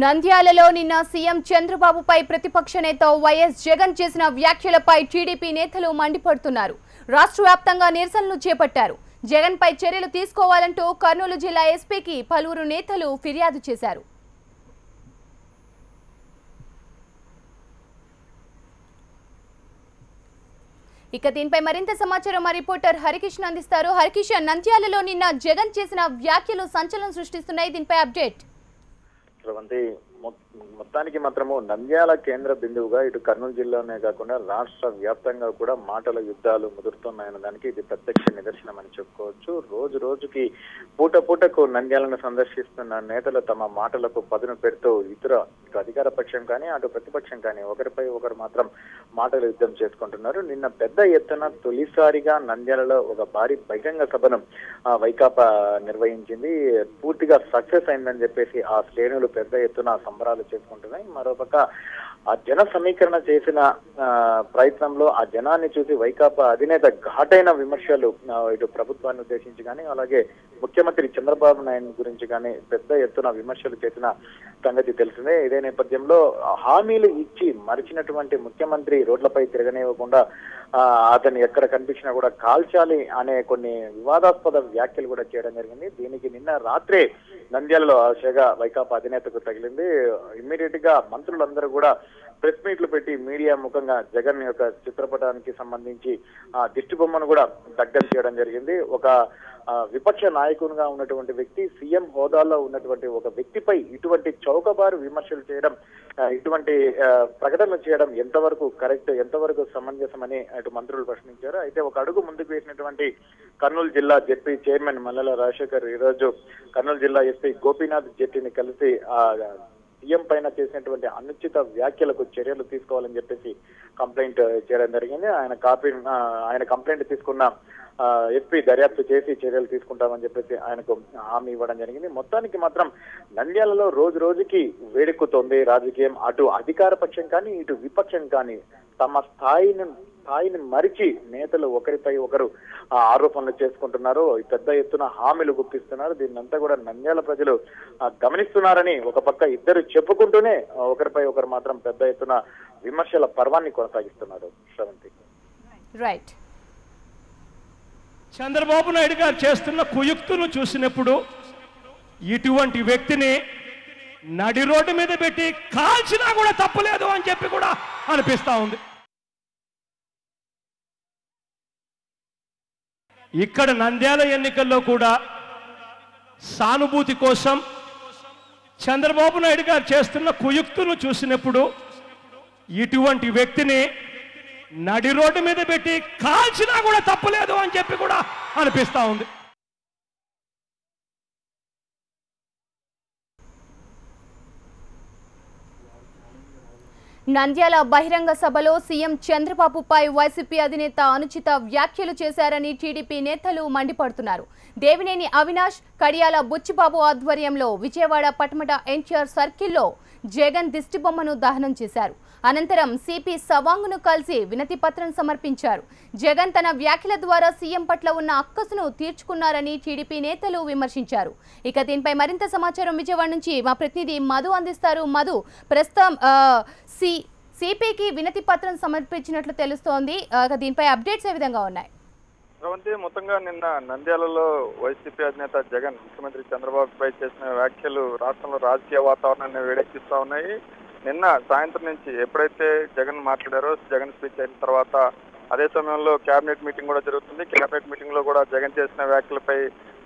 నంద్యాలలో నిన్న సీఎం చంద్రబాబుపై ప్రతిపక్ష నేత వైఎస్ జగన్ చేసిన వ్యాఖ్యలపై టీడీపీ నేతలు మండిపడుతున్నారు. రాష్ట్ర వ్యాప్తంగా నిరసనలు చేపట్టారు. జగన్ పై చర్యలు తీసుకోవాలంటూ కర్నూలు జిల్లా ఎస్పీకి పలువురు నేతలు ఫిర్యాదు చేశారు. ఇక దీనిపై మరింత సమాచారం మా రిపోర్టర్ హరికిషన్ అందిస్తారు. హరికిషన్, నంద్యాలలో నిన్న జగన్ చేసిన వ్యాఖ్యలు సంచలనం సృష్టిస్తున్నాయి. దీనిపై అప్డేట్. మొత్తానికి మాత్రము నంద్యాల కేంద్ర బిందువుగా ఇటు కర్నూలు జిల్లానే కాకుండా రాష్ట్ర వ్యాప్తంగా కూడా మాటల యుద్ధాలు ముదురుతున్నాయన్న దానికి ఇది ప్రత్యక్ష నిదర్శనం అని చెప్పుకోవచ్చు. రోజు రోజుకి పూటకు నంద్యాలను సందర్శిస్తున్న నేతలు తమ మాటలకు పదును పెడుతూ ఇటు అధికార పక్షం కానీ అటు ప్రతిపక్షం కానీ ఒకరిపై ఒకరు మాత్రం మాటల యుద్ధం చేసుకుంటున్నారు. నిన్న పెద్ద ఎత్తున తొలిసారిగా నంద్యాలలో ఒక భారీ బహిరంగ సభను వైకాపా నిర్వహించింది. పూర్తిగా సక్సెస్ అయిందని చెప్పేసి ఆ శ్రేణులు పెద్ద ఎత్తున సంబరాలు చేసుకుంటున్నాయి. మరోపక్క ఆ జన సమీకరణ చేసిన ప్రయత్నంలో ఆ జనాన్ని చూసి వైకాపా అధినేత ఘాటైన విమర్శలు ఇటు ప్రభుత్వాన్ని ఉద్దేశించి కానీ అలాగే ముఖ్యమంత్రి చంద్రబాబు నాయుడు గురించి కానీ పెద్ద ఎత్తున విమర్శలు చేసిన సంగతి తెలిసిందే. ఇదే నేపథ్యంలో హామీలు ఇచ్చి మరిచినటువంటి ముఖ్యమంత్రి రోడ్లపై తిరగనివ్వకుండా అతను ఎక్కడ కనిపించినా కూడా కాల్చాలి అనే కొన్ని వివాదాస్పద వ్యాఖ్యలు కూడా చేయడం జరిగింది. దీనికి నిన్న రాత్రే నంద్యాలలో ఆశగా వైకాపా అధినేతకు తగిలింది. ఇమ్మీడియట్ గా మంత్రులందరూ కూడా ప్రెస్ మీట్లు పెట్టి మీడియా ముఖంగా జగన్ యొక్క చిత్రపటానికి సంబంధించి ఆ దిష్టి బొమ్మను కూడా దగ్గర చేయడం జరిగింది. ఒక విపక్ష నాయకునిగా ఉన్నటువంటి వ్యక్తి, సీఎం హోదాలో ఉన్నటువంటి ఒక వ్యక్తిపై ఇటువంటి చౌకబారు విమర్శలు చేయడం, ఇటువంటి ప్రకటనలు చేయడం ఎంతవరకు కరెక్ట్, ఎంతవరకు సమంజసమని అటు మంత్రులు ప్రశ్నించారు. అయితే ఒక అడుగు ముందుకు వేసినటువంటి కర్నూలు జిల్లా జెడ్పీ చైర్మన్ మల్లెల రాజశేఖర్ ఈ రోజు కర్నూలు జిల్లా ఎస్పీ గోపీనాథ్ జెట్టిని కలిసి సీఎం పైన చేసినటువంటి అనుచిత వ్యాఖ్యలకు చర్యలు తీసుకోవాలని చెప్పేసి కంప్లైంట్ చేయడం జరిగింది. ఆయన కంప్లైంట్ తీసుకున్న ఎస్పీ దర్యాప్తు చేసి చర్యలు తీసుకుంటామని చెప్పేసి ఆయనకు హామీ ఇవ్వడం జరిగింది. మొత్తానికి మాత్రం నంద్యాలలో రోజు రోజుకి వేడెక్కుతోంది రాజకీయం. అటు అధికార పక్షం కానీ ఇటు విపక్షం కానీ తమ స్థాయిని మరిచి నేతలు ఒకరిపై ఒకరు ఆరోపణలు చేసుకుంటున్నారు. పెద్ద ఎత్తున హామీలు గుప్పిస్తున్నారు. దీన్నంతా కూడా నంద్యాల ప్రజలు గమనిస్తున్నారని ఒక పక్క ఇద్దరు చెప్పుకుంటూనే ఒకరిపై ఒకరు మాత్రం పెద్ద ఎత్తున విమర్శల పర్వాన్ని కొనసాగిస్తున్నారు. శ్రవంతి, రైట్. చంద్రబాబు నాయుడు గారు చేస్తున్న కుయుక్తును చూసినప్పుడు ఇటువంటి వ్యక్తిని నడి రోడ్డు మీద పెట్టి కాల్చినా కూడా తప్పులేదు అని చెప్పి కూడా అనిపిస్తా ఉంది. ఇక్కడ నంద్యాల ఎన్నికల్లో కూడా సానుభూతి కోసం చంద్రబాబు నాయుడు గారు చేస్తున్న కుయుక్తును చూసినప్పుడు ఇటువంటి వ్యక్తిని నడి రోడ్డు మీద పెట్టి కాల్చినా కూడా తప్పులేదు అని చెప్పి కూడా అనిపిస్తా ఉంది. నంద్యాల బహిరంగ సభలో సీఎం చంద్రబాబుపై వైసీపీ అధినేత అనుచిత వ్యాఖ్యలు చేశారని టీడీపీ నేతలు మండిపడుతున్నారు. దేవినేని అవినాష్, కడియాల బుచ్చిబాబు ఆధ్వర్యంలో విజయవాడ పటమట ఎన్టీఆర్ సర్కిల్లో జగన్ దిష్టిబొమ్మను దహనం చేశారు. అనంతరం సిపి సవాంగ్ను కలిసి వినతి పత్రం సమర్పించారు. జగన్ తన వ్యాఖ్యల ద్వారా సీఎం పట్ల ఉన్న అక్కసును తీర్చుకున్నారని టీడీపీ నేతలు విమర్శించారు. ఇక దీనిపై మరింత సమాచారం విజయవాడ నుంచి మా ప్రతినిధి మధు అందిస్తారు. మధు, ప్రస్తుతం సిపికి వినతి పత్రం సమర్పించినట్లు తెలుస్తోంది. దీనిపై అప్డేట్స్ ఏ విధంగా ఉన్నాయి? మొత్తంగా నిన్న నంద్యాలలో వైసీపీ అధినేత జగన్ ముఖ్యమంత్రి చంద్రబాబుపై చేసిన వ్యాఖ్యలు రాష్ట్రంలో రాజకీయ వాతావరణాన్ని వేడెక్కిస్తా ఉన్నాయి. నిన్న సాయంత్రం నుంచి ఎప్పుడైతే జగన్ మాట్లాడారో, జగన్ స్పీచ్ అయిన తర్వాత అదే సమయంలో కేబినెట్ మీటింగ్ కూడా జరుగుతుంది. కేబినెట్ మీటింగ్ లో కూడా జగన్ చేసిన వ్యాఖ్యలపై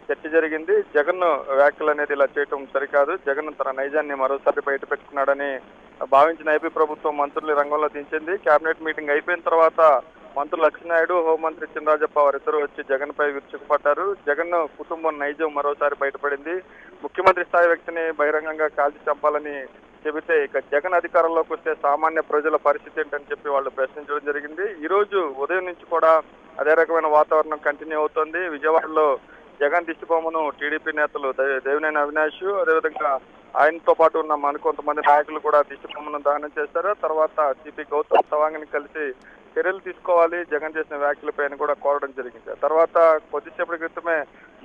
చర్చ జరిగింది. జగన్ వ్యాఖ్యలు అనేది ఇలా చేయటం సరికాదు, జగన్ తన నైజాన్ని మరోసారి బయట పెట్టుకున్నాడని భావించిన ఏపీ ప్రభుత్వం మంత్రుల్ని రంగంలో దించింది. కేబినెట్ మీటింగ్ అయిపోయిన తర్వాత మంత్రులు లక్ష్మీనాయుడు, హోంమంత్రి చినరాజప్ప వారిద్దరూ వచ్చి జగన్ పై విరుచుకుపడ్డారు. జగన్ కుటుంబం నైజం మరోసారి బయటపడింది. ముఖ్యమంత్రి స్థాయి వ్యక్తిని బహిరంగంగా కాల్చి చంపాలని చెబితే ఇక జగన్ అధికారంలోకి వస్తే సామాన్య ప్రజల పరిస్థితి ఏంటని చెప్పి వాళ్ళు ప్రశ్నించడం జరిగింది. ఈ రోజు ఉదయం నుంచి కూడా అదే రకమైన వాతావరణం కంటిన్యూ అవుతోంది. విజయవాడలో జగన్ దిష్టిబొమ్మను టీడీపీ నేతలు దేవినేని అవినాష్, అదేవిధంగా ఆయనతో పాటు ఉన్న మరికొంతమంది నాయకులు కూడా దిష్టిబొమ్మను దహనం చేశారు. తర్వాత సిపి గౌతమ్ సవాంగ్ని కలిసి చర్యలు తీసుకోవాలి, జగన్ చేసిన వ్యాఖ్యలపైన కూడా కోరడం జరిగింది. తర్వాత కొద్దిసేపటి క్రితమే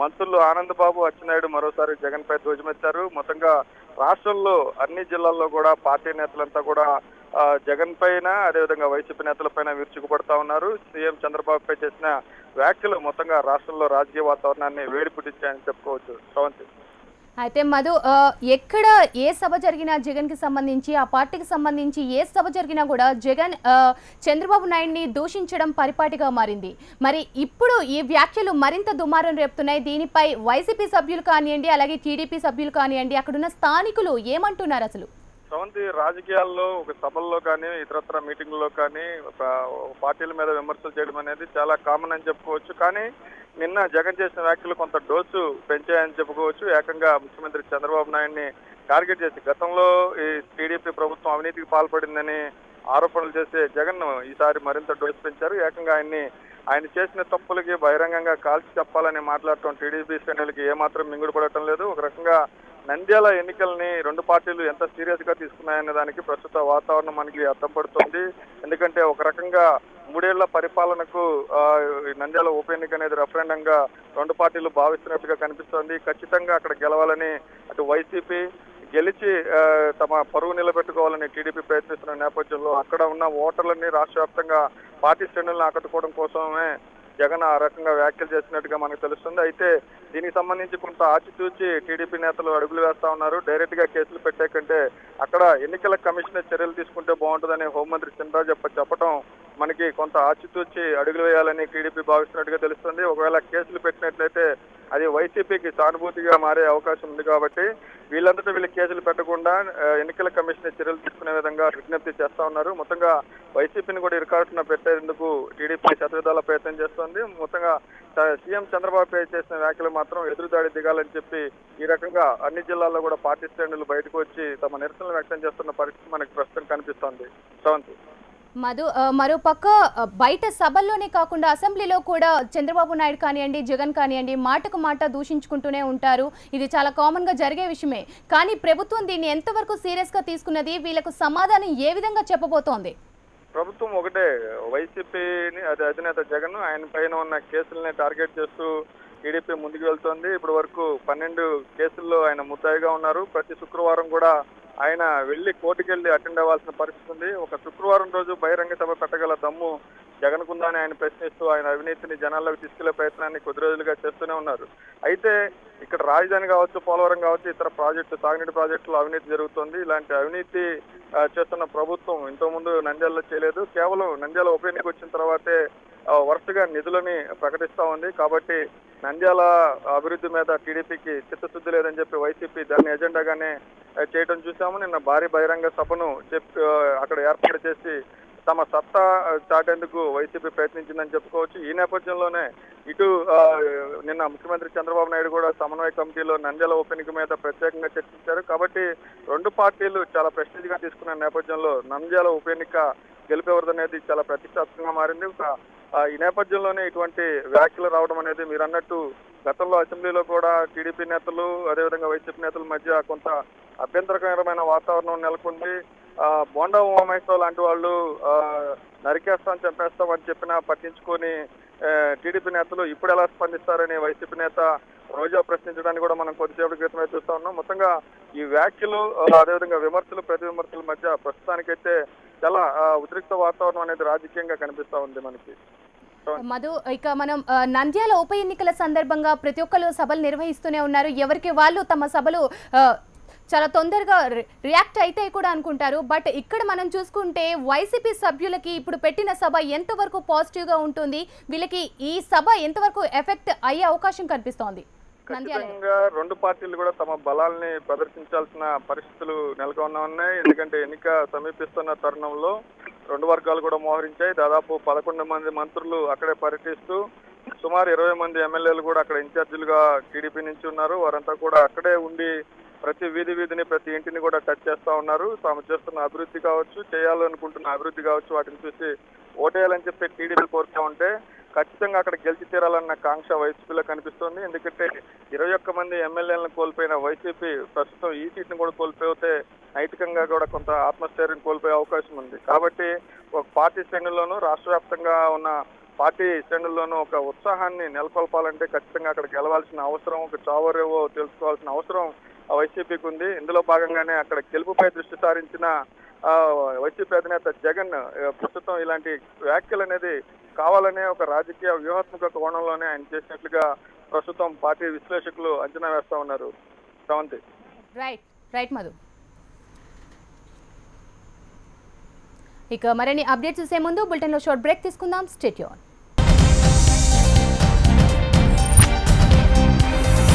మంత్రులు ఆనందబాబు, అచ్చెన్నాయుడు మరోసారి జగన్ పై ధ్వజమెత్తారు. మొత్తంగా రాష్ట్రంలో అన్ని జిల్లాల్లో కూడా పార్టీ నేతలంతా కూడా జగన్ పైన అదేవిధంగా వైసీపీ నేతల పైన విరుచుకుపడతా ఉన్నారు. సీఎం చంద్రబాబుపై చేసిన వ్యాఖ్యలు మొత్తంగా రాష్ట్రంలో రాజకీయ వాతావరణాన్ని వేడి పుట్టించాయని చెప్పుకోవచ్చు. శ్రవంతి, అయితే మధు, ఎక్కడ ఏ సభ జరిగినా జగన్ కి సంబంధించి, ఆ పార్టీకి సంబంధించి ఏ సభ జరిగినా కూడా జగన్ చంద్రబాబు నాయుడిని దూషించడం పరిపాటిగా మారింది. మరి ఇప్పుడు ఈ వ్యాఖ్యలు మరింత దుమారం రేపుతున్నాయి. దీనిపై వైసీపీ సభ్యులు కానివ్వండి, అలాగే టీడీపీ సభ్యులు కానివ్వండి, అక్కడున్న స్థానికులు ఏమంటున్నారు అసలు? శ్రవంతి, రాజకీయాల్లో ఒక సభల్లో కానీ ఇతరత్ర మీటింగ్లో కానీ పార్టీల మీద విమర్శలు చేయడం అనేది చాలా కామన్ అని చెప్పుకోవచ్చు. కానీ నిన్న జగన్ చేసిన వ్యాఖ్యలు కొంత డోసు పెంచాయని చెప్పుకోవచ్చు. ఏకంగా ముఖ్యమంత్రి చంద్రబాబు నాయుడిని టార్గెట్ చేసి గతంలో ఈ టీడీపీ ప్రభుత్వం అవినీతికి పాల్పడిందని ఆరోపణలు చేసే జగన్ ఈసారి మరింత డోసు పెంచారు. ఏకంగా ఆయన చేసిన తప్పులకి బహిరంగంగా కాల్చి చెప్పాలని మాట్లాడటం టీడీపీ శ్రేణులకి ఏమాత్రం మింగుడు పడటం లేదు. ఒక రకంగా నంద్యాల ఎన్నికల్ని రెండు పార్టీలు ఎంత సీరియస్ గా తీసుకున్నాయనే దానికి ప్రస్తుత వాతావరణం మనకి అర్థం పడుతుంది. ఎందుకంటే ఒక రకంగా 3 ఏళ్ల పరిపాలనకు నంద్యాల ఉప ఎన్నిక అనేది రెఫరెండంగా రెండు పార్టీలు భావిస్తున్నట్టుగా కనిపిస్తోంది. ఖచ్చితంగా అక్కడ గెలవాలని అటు వైసీపీ గెలిచి తమ పరువు నిలబెట్టుకోవాలని టీడీపీ ప్రయత్నిస్తున్న నేపథ్యంలో అక్కడ ఉన్న ఓటర్లని రాష్ట్ర వ్యాప్తంగా పార్టీ శ్రేణులను ఆకట్టుకోవడం కోసమే జగన్ ఆ రకంగా వ్యాఖ్యలు చేసినట్టుగా మనకు తెలుస్తుంది. అయితే దీనికి సంబంధించి కొంత ఆచితూచి టీడీపీ నేతలు అడుగులు వేస్తా ఉన్నారు. డైరెక్ట్ గా కేసులు పెట్టే కంటే అక్కడ ఎన్నికల కమిషనర్ చర్యలు తీసుకుంటే బాగుంటుందని హోంమంత్రి చినరాజు చెప్పడం మనకి కొంత ఆచితూచి అడుగులు వేయాలని టీడీపీ భావిస్తున్నట్టుగా తెలుస్తుంది. ఒకవేళ కేసులు పెట్టినట్లయితే అది వైసీపీకి సానుభూతిగా మారే అవకాశం ఉంది. కాబట్టి వీళ్ళంతటా వీళ్ళు కేసులు పెట్టకుండా ఎన్నికల కమిషన్ చర్యలు తీసుకునే విధంగా విజ్ఞప్తి చేస్తా ఉన్నారు. మొత్తంగా వైసీపీని కూడా ఇరుకాటున పెట్టేందుకు టీడీపీ శతవిధాల ప్రయత్నం చేస్తోంది. మొత్తంగా సీఎం చంద్రబాబుపై చేసిన వ్యాఖ్యలు మాత్రం ఎదురుదాడి దిగాలని చెప్పి ఈ రకంగా అన్ని జిల్లాల్లో కూడా పార్టీ శ్రేణులు బయటకు వచ్చి తమ నిరసనలు వ్యక్తం చేస్తున్న పరిస్థితి మనకి ప్రస్తుతం కనిపిస్తోంది. శ్రవంతి, మధు, మరోపక్క బయట సభల్లోనే కాకుండా అసెంబ్లీలో కూడా చంద్రబాబు నాయుడు కానివ్వండి, జగన్ కానివ్వండి, మాటకు మాట దూషించుకుంటూనే ఉంటారు. ఇది చాలా కామన్ గా జరిగే విషయమే. కానీ ప్రభుత్వం దీన్ని ఎంతవరకు సీరియస్ గా తీసుకున్నది, వీళ్ళకు సమాధానం ఏ విధంగా చెప్పబోతోంది? ప్రభుత్వం ఒకటే, వైసీపీని అధినేత జగన్ ఆయన పైన ఉన్న కేసులనే టార్గెట్ చేస్తూ టీడీపీ ముందుకు వెళ్తోంది. ఇప్పటి వరకు 12 కేసుల్లో ఆయన ముద్దాయిగా ఉన్నారు. ప్రతి శుక్రవారం కూడా ఆయన వెళ్లి కోర్టుకెళ్లి అటెండ్ అవ్వాల్సిన పరిస్థితి ఉంది. ఒక శుక్రవారం రోజు బహిరంగ సభ పెట్టగల దమ్ము జగన్కుందని ఆయన ప్రశ్నిస్తూ ఆయన అవినీతిని జనాల్లోకి తీసుకెళ్లే ప్రయత్నాన్ని కొద్ది రోజులుగా చేస్తూనే ఉన్నారు. అయితే ఇక్కడ రాజధాని కావచ్చు, పోలవరం కావచ్చు, ఇతర సాగునీటి ప్రాజెక్టులో అవినీతి జరుగుతుంది. ఇలాంటి అవినీతి చేస్తున్న ప్రభుత్వం ఇంతకుముందు నంద్యాలలో చేయలేదు. కేవలం నంద్యాల ఉప ఎన్నిక వచ్చిన తర్వాతే వరుసగా నిధులని ప్రకటిస్తా ఉంది. కాబట్టి నంద్యాల అభివృద్ధి మీద టీడీపీకి చిత్తశుద్ధి లేదని చెప్పి వైసీపీ దాన్ని ఎజెండాగానే చేయడం చూసాము. నిన్న భారీ బహిరంగ సభను అక్కడ ఏర్పాటు చేసి తమ సత్తా చాటేందుకు వైసీపీ ప్రయత్నించిందని చెప్పుకోవచ్చు. ఈ నేపథ్యంలోనే ఇటు నిన్న ముఖ్యమంత్రి చంద్రబాబు నాయుడు కూడా సమన్వయ కమిటీలో నంద్యాల ఉప ఎన్నిక మీద ప్రత్యేకంగా చర్చించారు. కాబట్టి రెండు పార్టీలు చాలా ప్రెస్టీజ్ గా తీసుకున్న నేపథ్యంలో నంద్యాల ఉప ఎన్నిక గెలిపేవరదనేది చాలా ప్రతిష్టాత్మకంగా మారింది. ఈ నేపథ్యంలోనే ఇటువంటి వ్యాఖ్యలు రావడం అనేది మీరు అన్నట్టు గతంలో అసెంబ్లీలో కూడా టీడీపీ నేతలు అదేవిధంగా వైసీపీ నేతల మధ్య కొంత అభ్యంతరకరమైన వాతావరణం నెలకొంది. బోండా ఉమామహేశ్వరరావు లాంటి వాళ్ళు నరికేస్తాం చంపేస్తాం అని చెప్పినా పట్టించుకొని టీడీపీ నేతలు ఇప్పుడు ఎలా స్పందిస్తారని వైసీపీ నేత రోజా ప్రశ్నించడానికి కూడా మనం కొద్దిసేపటి క్రితమే చూస్తా ఉన్నాం. మొత్తంగా ఈ వ్యాఖ్యలు అదేవిధంగా విమర్శలు ప్రతి విమర్శల మధ్య ప్రస్తుతానికైతే చాలా ఉద్రిక్త వాతావరణం అనేది రాజకీయంగా కనిపిస్తా ఉంది మనకి. మధు, ఇక మనం నంద్యాల ఉప ఎన్నికల సందర్భంగా ప్రతి ఒక్కరు సభలు నిర్వహిస్తూనే ఉన్నారు. ఎవరికి వాళ్ళు తమ సభలు చాలా తొందరగా రియాక్ట్ అయితే కూడా అనుకుంటారు. బట్ ఇక్కడ మనం చూసుకుంటే వైసీపీ సభ్యులకి ఇప్పుడు పెట్టిన సభ ఎంతవరకు పాజిటివ్ గా ఉంటుంది, వీళ్ళకి ఈ సభ ఎంతవరకు ఎఫెక్ట్ అయ్యే అవకాశం కనిపిస్తోంది? ఖచ్చితంగా రెండు పార్టీలు కూడా తమ బలాల్ని ప్రదర్శించాల్సిన పరిస్థితులు నెలకొన్నా ఉన్నాయి. ఎందుకంటే ఎన్నిక సమీపిస్తున్న తరుణంలో రెండు వర్గాలు కూడా మోహరించాయి. దాదాపు 11 మంది మంత్రులు అక్కడే పర్యటిస్తూ సుమారు 20 మంది ఎమ్మెల్యేలు కూడా అక్కడ ఇన్ఛార్జీలుగా టీడీపీ నుంచి ఉన్నారు. వారంతా కూడా అక్కడే ఉండి ప్రతి వీధిని ప్రతి ఇంటిని కూడా టచ్ చేస్తా ఉన్నారు. తాము చేస్తున్న అభివృద్ధి కావచ్చు, చేయాలనుకుంటున్న అభివృద్ధి కావచ్చు, వాటిని చూసి ఓటేయాలని చెప్పి టీడీపీ కోరుతూ ఉంటే ఖచ్చితంగా అక్కడ గెలిచి తీరాలన్న కాంక్ష వైసీపీలో కనిపిస్తోంది. ఎందుకంటే 21 మంది ఎమ్మెల్యేలను కోల్పోయిన వైసీపీ ప్రస్తుతం ఈ సీట్ని కూడా కోల్పోతే నైతికంగా కూడా కొంత ఆత్మస్థైర్యం కోల్పోయే అవకాశం ఉంది. కాబట్టి ఒక పార్టీ శ్రేణుల్లోనూ రాష్ట్ర వ్యాప్తంగా ఉన్న పార్టీ శ్రేణుల్లోనూ ఒక ఉత్సాహాన్ని నెలకొల్పాలంటే ఖచ్చితంగా అక్కడ గెలవాల్సిన అవసరం, ఒక చావరేవో తెలుసుకోవాల్సిన అవసరం వైసీపీకి ఉంది. ఇందులో భాగంగానే అక్కడ గెలుపుపై దృష్టి సారించిన వైసీపీ అధినేత జగన్ ప్రస్తుతం ఇలాంటి వ్యాఖ్యలు అనేది కావాలనే ఒక రాజకీయ వ్యూహాత్మక కోణంలోనే ఆయన చేసినట్లుగా ప్రస్తుతం పార్టీ విశ్లేషకులు అంచనా వేస్తా ఉన్నారు. శ్రవంతి. రైట్ మధు. ఇక మరిన్ని అప్డేట్స్ చూసే ముందు బులెటిన్లో షార్ట్ బ్రేక్ తీసుకుందాం. Stay tune.